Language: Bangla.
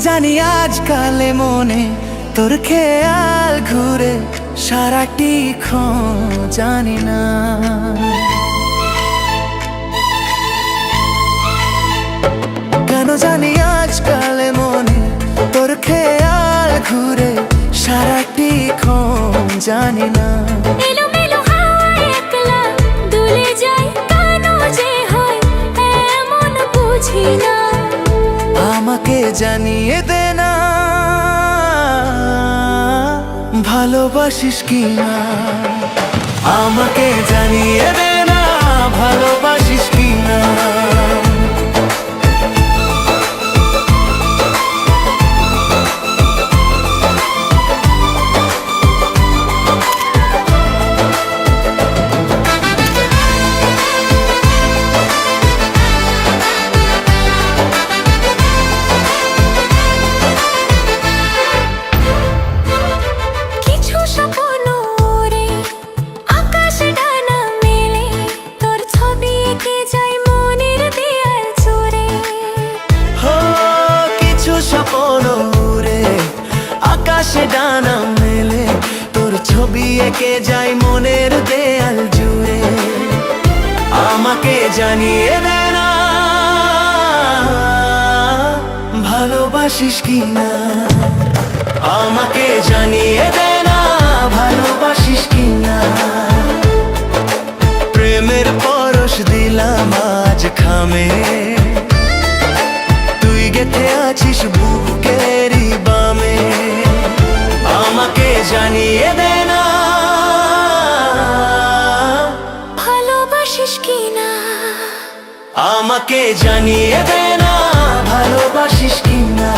জানি আজকালে মনে তোর খেয়াল ঘুরে সারাটি ক্ষণ জানি না। কেন জানি আজকালে মনে তোর খেয়াল ঘুরে সারাটি ক্ষণ জানি না। এলোমেলো হাওয়ায় একলা দুলে যাই, কেন যে হয় এমন বুঝি না। আমাকে জানিয়ে দে না ভালোবাসিস কি না। আমাকে জানিয়ে দে না ভালোবাসিস কি না। কিছু স্বপ্ন ওড়ে আকাশে ডানা মেলে, তোর ছবি এঁকে যায় মনের দেয়াল জুড়ে। হো কিছু স্বপ্ন উড়ে আকাশে ডানা মেলে, তোর ছবি এঁকে যায় মনের দেয়াল জুড়ে। আমাকে জানিয়ে দে না ভালোবাসিস কি না। আমাকে জানিয়ে দে না ভালোবাসিস কি না। প্রেমের পরশ দিলাম আজ খামে, তুই গেথে আছিস বুকেরই বামে। আমাকে জানিয়ে দে না ভালোবাসিস কি না। আমাকে জানিয়ে দে না ভালোবাসিস কি না।